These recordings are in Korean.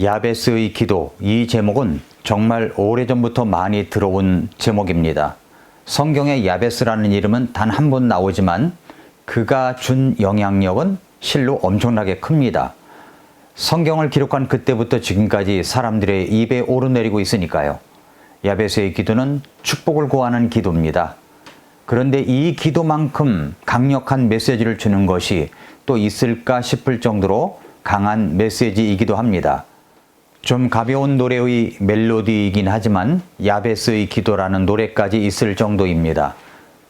야베스의 기도, 이 제목은 정말 오래전부터 많이 들어온 제목입니다. 성경에 야베스라는 이름은 단 한 번 나오지만 그가 준 영향력은 실로 엄청나게 큽니다. 성경을 기록한 그때부터 지금까지 사람들의 입에 오르내리고 있으니까요. 야베스의 기도는 축복을 구하는 기도입니다. 그런데 이 기도만큼 강력한 메시지를 주는 것이 또 있을까 싶을 정도로 강한 메시지이기도 합니다. 좀 가벼운 노래의 멜로디이긴 하지만 야베스의 기도라는 노래까지 있을 정도입니다.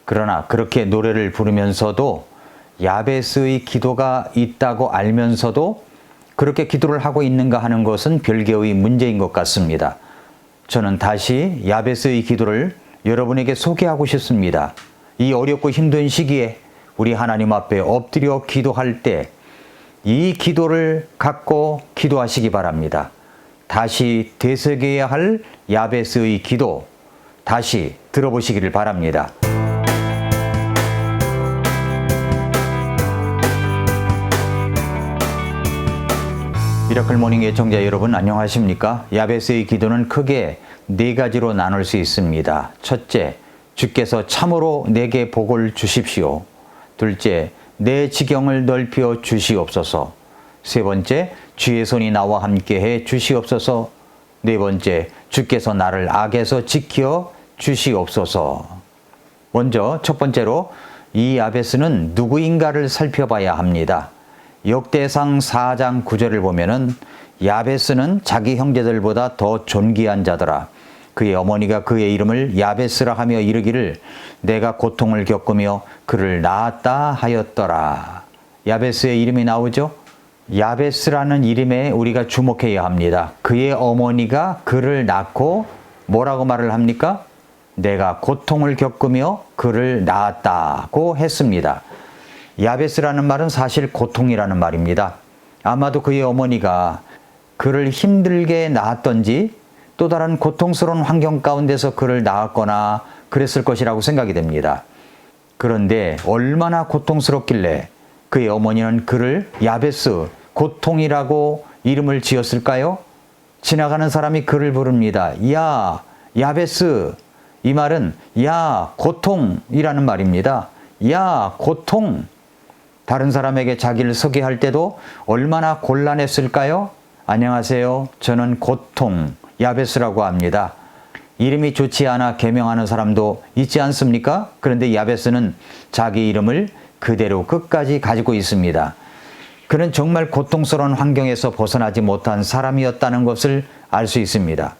그러나 그렇게 노래를 부르면서도 야베스의 기도가 있다고 알면서도 그렇게 기도를 하고 있는가 하는 것은 별개의 문제인 것 같습니다. 저는 다시 야베스의 기도를 여러분에게 소개하고 싶습니다. 이 어렵고 힘든 시기에 우리 하나님 앞에 엎드려 기도할 때 이 기도를 갖고 기도하시기 바랍니다. 다시 되새겨야 할 야베스의 기도, 다시 들어보시기를 바랍니다. 미라클 모닝 애청자 여러분, 안녕하십니까? 야베스의 기도는 크게 네 가지로 나눌 수 있습니다. 첫째, 주께서 참으로 내게 복을 주십시오. 둘째, 내 지경을 넓혀 주시옵소서. 세 번째, 주의 손이 나와 함께해 주시옵소서. 네 번째, 주께서 나를 악에서 지켜 주시옵소서. 먼저 첫 번째로 이 야베스는 누구인가를 살펴봐야 합니다. 역대상 4장 9절을 보면은 야베스는 자기 형제들보다 더 존귀한 자더라. 그의 어머니가 그의 이름을 야베스라 하며 이르기를 내가 고통을 겪으며 그를 낳았다 하였더라. 야베스의 이름이 나오죠? 야베스라는 이름에 우리가 주목해야 합니다. 그의 어머니가 그를 낳고 뭐라고 말을 합니까? 내가 고통을 겪으며 그를 낳았다고 했습니다. 야베스라는 말은 사실 고통이라는 말입니다. 아마도 그의 어머니가 그를 힘들게 낳았던지 또 다른 고통스러운 환경 가운데서 그를 낳았거나 그랬을 것이라고 생각이 됩니다. 그런데 얼마나 고통스럽길래 그의 어머니는 그를 야베스, 고통이라고 이름을 지었을까요? 지나가는 사람이 그를 부릅니다. 야, 야베스. 이 말은 야, 고통이라는 말입니다. 야, 고통. 다른 사람에게 자기를 소개할 때도 얼마나 곤란했을까요? 안녕하세요. 저는 고통, 야베스라고 합니다. 이름이 좋지 않아 개명하는 사람도 있지 않습니까? 그런데 야베스는 자기 이름을 그대로 끝까지 가지고 있습니다. 그는 정말 고통스러운 환경에서 벗어나지 못한 사람이었다는 것을 알 수 있습니다.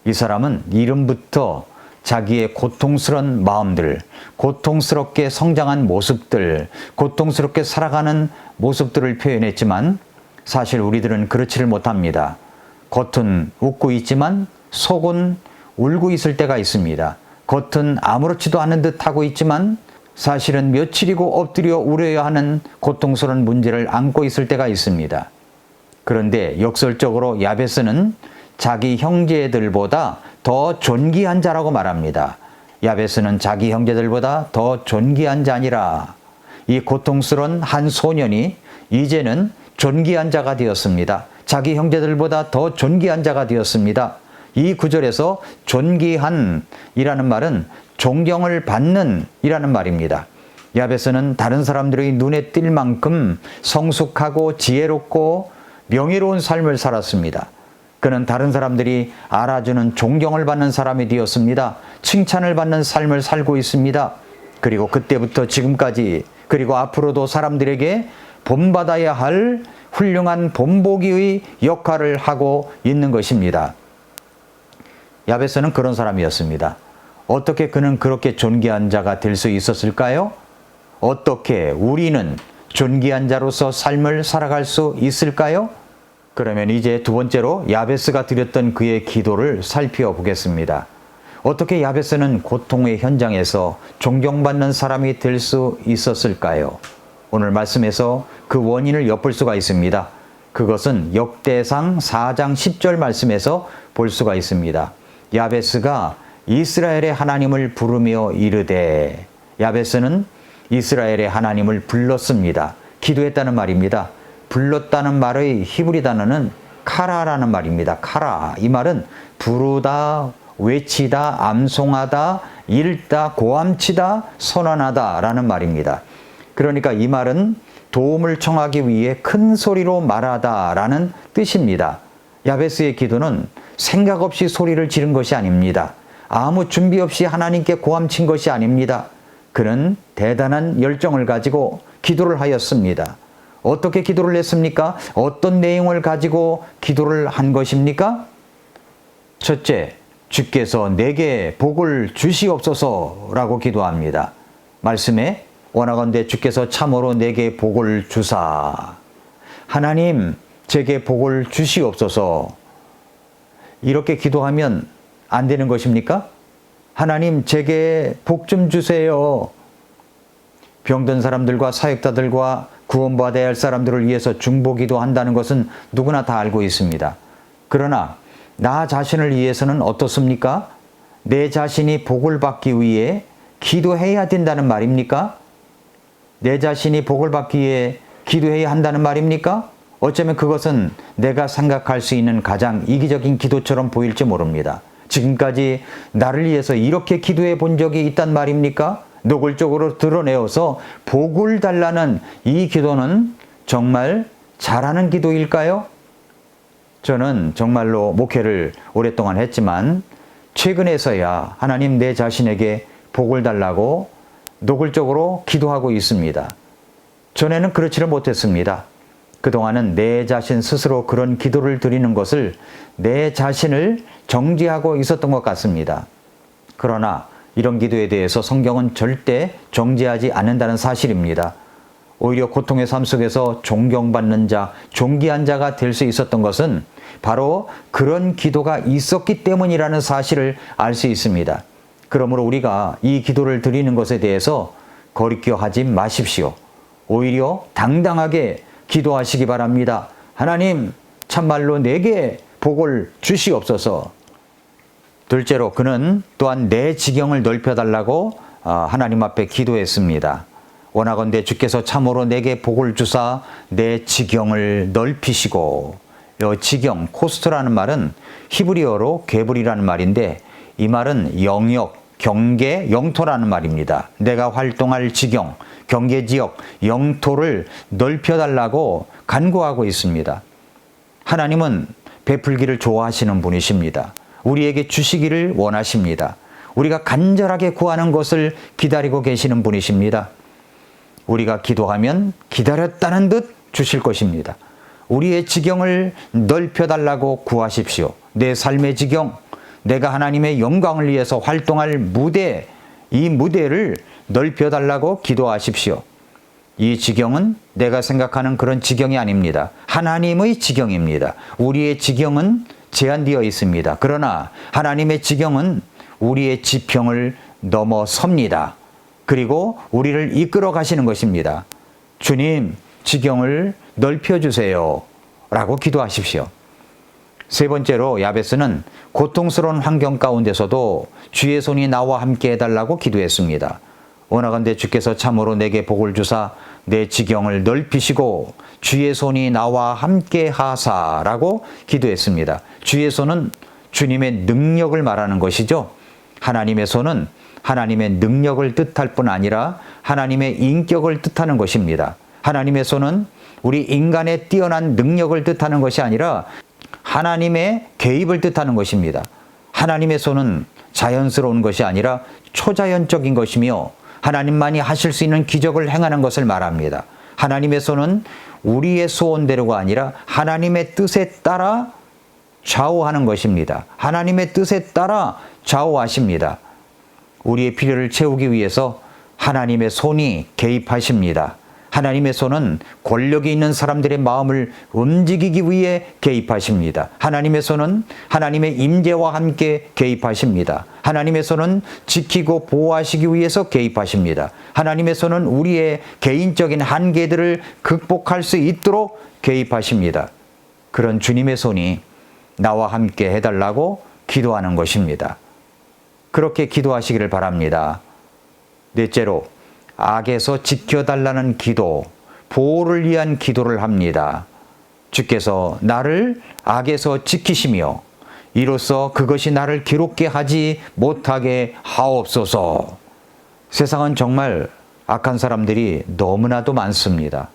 이 사람은 이름부터 자기의 고통스러운 마음들, 고통스럽게 성장한 모습들, 고통스럽게 살아가는 모습들을 표현했지만 사실 우리들은 그렇지를 못합니다. 겉은 웃고 있지만 속은 울고 있을 때가 있습니다. 겉은 아무렇지도 않은 듯 하고 있지만 사실은 며칠이고 엎드려 울어야 하는 고통스러운 문제를 안고 있을 때가 있습니다. 그런데 역설적으로 야베스는 자기 형제들보다 더 존귀한 자라고 말합니다. 야베스는 자기 형제들보다 더 존귀한 자니라. 이 고통스러운 한 소년이 이제는 존귀한 자가 되었습니다. 자기 형제들보다 더 존귀한 자가 되었습니다. 이 구절에서 존귀한이라는 말은 존경을 받는 이라는 말입니다. 야베스는 다른 사람들의 눈에 띌 만큼 성숙하고 지혜롭고 명예로운 삶을 살았습니다. 그는 다른 사람들이 알아주는 존경을 받는 사람이 되었습니다. 칭찬을 받는 삶을 살고 있습니다. 그리고 그때부터 지금까지 그리고 앞으로도 사람들에게 본받아야 할 훌륭한 본보기의 역할을 하고 있는 것입니다. 야베스는 그런 사람이었습니다. 어떻게 그는 그렇게 존귀한 자가 될 수 있었을까요? 어떻게 우리는 존귀한 자로서 삶을 살아갈 수 있을까요? 그러면 이제 두 번째로 야베스가 드렸던 그의 기도를 살펴보겠습니다. 어떻게 야베스는 고통의 현장에서 존경받는 사람이 될 수 있었을까요? 오늘 말씀에서 그 원인을 엿볼 수가 있습니다. 그것은 역대상 4장 10절 말씀에서 볼 수가 있습니다. 야베스가 이스라엘의 하나님을 부르며 이르되, 야베스는 이스라엘의 하나님을 불렀습니다. 기도했다는 말입니다. 불렀다는 말의 히브리 단어는 카라라는 말입니다. 카라. 이 말은 부르다, 외치다, 암송하다, 읽다, 고함치다, 선언하다 라는 말입니다. 그러니까 이 말은 도움을 청하기 위해 큰 소리로 말하다 라는 뜻입니다. 야베스의 기도는 생각 없이 소리를 지른 것이 아닙니다. 아무 준비 없이 하나님께 고함친 것이 아닙니다. 그는 대단한 열정을 가지고 기도를 하였습니다. 어떻게 기도를 했습니까? 어떤 내용을 가지고 기도를 한 것입니까? 첫째, 주께서 내게 복을 주시옵소서라고 기도합니다. 말씀에 원하건대 주께서 참으로 내게 복을 주사. 하나님, 제게 복을 주시옵소서. 이렇게 기도하면 안 되는 것입니까? 하나님, 제게 복 좀 주세요. 병든 사람들과 사역자들과 구원받아야 할 사람들을 위해서 중보기도 한다는 것은 누구나 다 알고 있습니다. 그러나 나 자신을 위해서는 어떻습니까? 내 자신이 복을 받기 위해 기도해야 된다는 말입니까? 내 자신이 복을 받기 위해 기도해야 한다는 말입니까? 어쩌면 그것은 내가 생각할 수 있는 가장 이기적인 기도처럼 보일지 모릅니다. 지금까지 나를 위해서 이렇게 기도해 본 적이 있단 말입니까? 노골적으로 드러내어서 복을 달라는 이 기도는 정말 잘하는 기도일까요? 저는 정말로 목회를 오랫동안 했지만 최근에서야 하나님 내 자신에게 복을 달라고 노골적으로 기도하고 있습니다. 전에는 그렇지를 못했습니다. 그동안은 내 자신 스스로 그런 기도를 드리는 것을 내 자신을 정죄하고 있었던 것 같습니다. 그러나 이런 기도에 대해서 성경은 절대 정죄하지 않는다는 사실입니다. 오히려 고통의 삶 속에서 존경받는 자, 존귀한 자가 될 수 있었던 것은 바로 그런 기도가 있었기 때문이라는 사실을 알 수 있습니다. 그러므로 우리가 이 기도를 드리는 것에 대해서 거리껴하지 마십시오. 오히려 당당하게 기도하시기 바랍니다. 하나님, 참말로 내게 복을 주시옵소서. 둘째로 그는 또한 내 지경을 넓혀달라고 하나님 앞에 기도했습니다. 원하건대 주께서 참으로 내게 복을 주사 내 지경을 넓히시고. 이 지경, 코스트라는 말은 히브리어로 개불이라는 말인데 이 말은 영역, 경계, 영토라는 말입니다. 내가 활동할 지경, 경계지역, 영토를 넓혀달라고 간구하고 있습니다. 하나님은 베풀기를 좋아하시는 분이십니다. 우리에게 주시기를 원하십니다. 우리가 간절하게 구하는 것을 기다리고 계시는 분이십니다. 우리가 기도하면 기다렸다는 듯 주실 것입니다. 우리의 지경을 넓혀달라고 구하십시오. 내 삶의 지경, 내가 하나님의 영광을 위해서 활동할 무대, 이 무대를 넓혀달라고 기도하십시오. 이 지경은 내가 생각하는 그런 지경이 아닙니다. 하나님의 지경입니다. 우리의 지경은 제한되어 있습니다. 그러나 하나님의 지경은 우리의 지평을 넘어섭니다. 그리고 우리를 이끌어 가시는 것입니다. 주님, 지경을 넓혀주세요 라고 기도하십시오. 세 번째로 야베스는 고통스러운 환경 가운데서도 주의 손이 나와 함께 해달라고 기도했습니다. 원하건대 주께서 참으로 내게 복을 주사 내 지경을 넓히시고 주의 손이 나와 함께 하사라고 기도했습니다. 주의 손은 주님의 능력을 말하는 것이죠. 하나님의 손은 하나님의 능력을 뜻할 뿐 아니라 하나님의 인격을 뜻하는 것입니다. 하나님의 손은 우리 인간의 뛰어난 능력을 뜻하는 것이 아니라 하나님의 개입을 뜻하는 것입니다. 하나님의 손은 자연스러운 것이 아니라 초자연적인 것이며 하나님만이 하실 수 있는 기적을 행하는 것을 말합니다. 하나님의 손은 우리의 소원대로가 아니라 하나님의 뜻에 따라 좌우하는 것입니다. 하나님의 뜻에 따라 좌우하십니다. 우리의 필요를 채우기 위해서 하나님의 손이 개입하십니다. 하나님의 손은 권력이 있는 사람들의 마음을 움직이기 위해 개입하십니다. 하나님의 손은 하나님의 임재와 함께 개입하십니다. 하나님의 손은 지키고 보호하시기 위해서 개입하십니다. 하나님의 손은 우리의 개인적인 한계들을 극복할 수 있도록 개입하십니다. 그런 주님의 손이 나와 함께 해달라고 기도하는 것입니다. 그렇게 기도하시기를 바랍니다. 넷째로 악에서 지켜달라는 기도, 보호를 위한 기도를 합니다. 주께서 나를 악에서 지키시며 이로써 그것이 나를 기롭게 하지 못하게 하옵소서. 세상은 정말 악한 사람들이 너무나도 많습니다.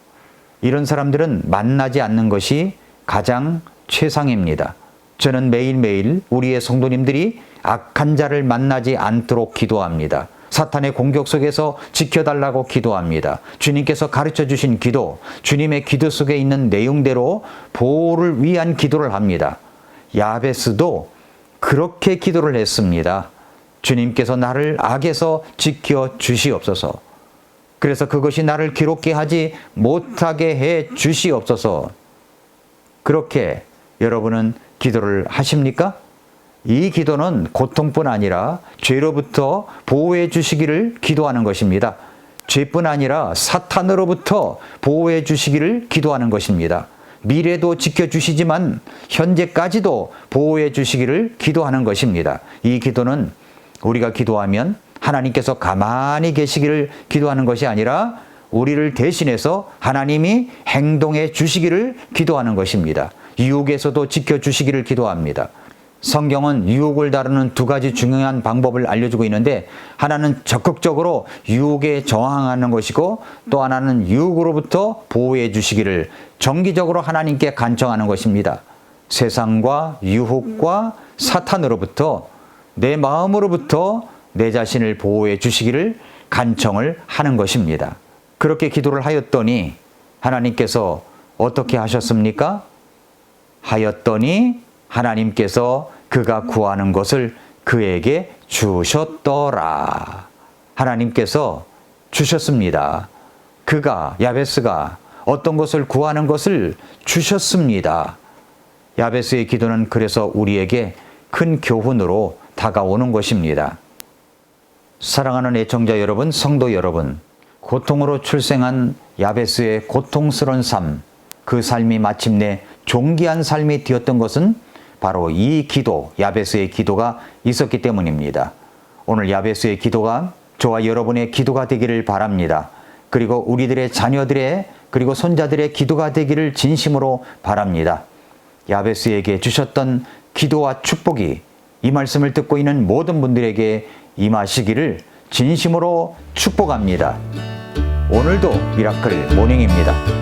이런 사람들은 만나지 않는 것이 가장 최상입니다. 저는 매일매일 우리의 성도님들이 악한 자를 만나지 않도록 기도합니다. 사탄의 공격 속에서 지켜달라고 기도합니다. 주님께서 가르쳐 주신 기도, 주님의 기도 속에 있는 내용대로 보호를 위한 기도를 합니다. 야베스도 그렇게 기도를 했습니다. 주님께서 나를 악에서 지켜 주시옵소서. 그래서 그것이 나를 기롭게 하지 못하게 해 주시옵소서. 그렇게 여러분은 기도를 하십니까? 이 기도는 고통뿐 아니라 죄로부터 보호해 주시기를 기도하는 것입니다. 죄뿐 아니라 사탄으로부터 보호해 주시기를 기도하는 것입니다. 미래도 지켜주시지만 현재까지도 보호해 주시기를 기도하는 것입니다. 이 기도는 우리가 기도하면 하나님께서 가만히 계시기를 기도하는 것이 아니라 우리를 대신해서 하나님이 행동해 주시기를 기도하는 것입니다. 유혹에서도 지켜주시기를 기도합니다. 성경은 유혹을 다루는 두 가지 중요한 방법을 알려주고 있는데, 하나는 적극적으로 유혹에 저항하는 것이고 또 하나는 유혹으로부터 보호해 주시기를 정기적으로 하나님께 간청하는 것입니다. 세상과 유혹과 사탄으로부터, 내 마음으로부터 내 자신을 보호해 주시기를 간청을 하는 것입니다. 그렇게 기도를 하였더니 하나님께서 어떻게 하셨습니까? 하였더니 하나님께서 그가 구하는 것을 그에게 주셨더라. 하나님께서 주셨습니다. 그가, 야베스가 어떤 것을 구하는 것을 주셨습니다. 야베스의 기도는 그래서 우리에게 큰 교훈으로 다가오는 것입니다. 사랑하는 애청자 여러분, 성도 여러분, 고통으로 출생한 야베스의 고통스러운 삶, 그 삶이 마침내 존귀한 삶이 되었던 것은 바로 이 기도, 야베스의 기도가 있었기 때문입니다. 오늘 야베스의 기도가 저와 여러분의 기도가 되기를 바랍니다. 그리고 우리들의 자녀들의, 그리고 손자들의 기도가 되기를 진심으로 바랍니다. 야베스에게 주셨던 기도와 축복이 이 말씀을 듣고 있는 모든 분들에게 임하시기를 진심으로 축복합니다. 오늘도 미라클 모닝입니다.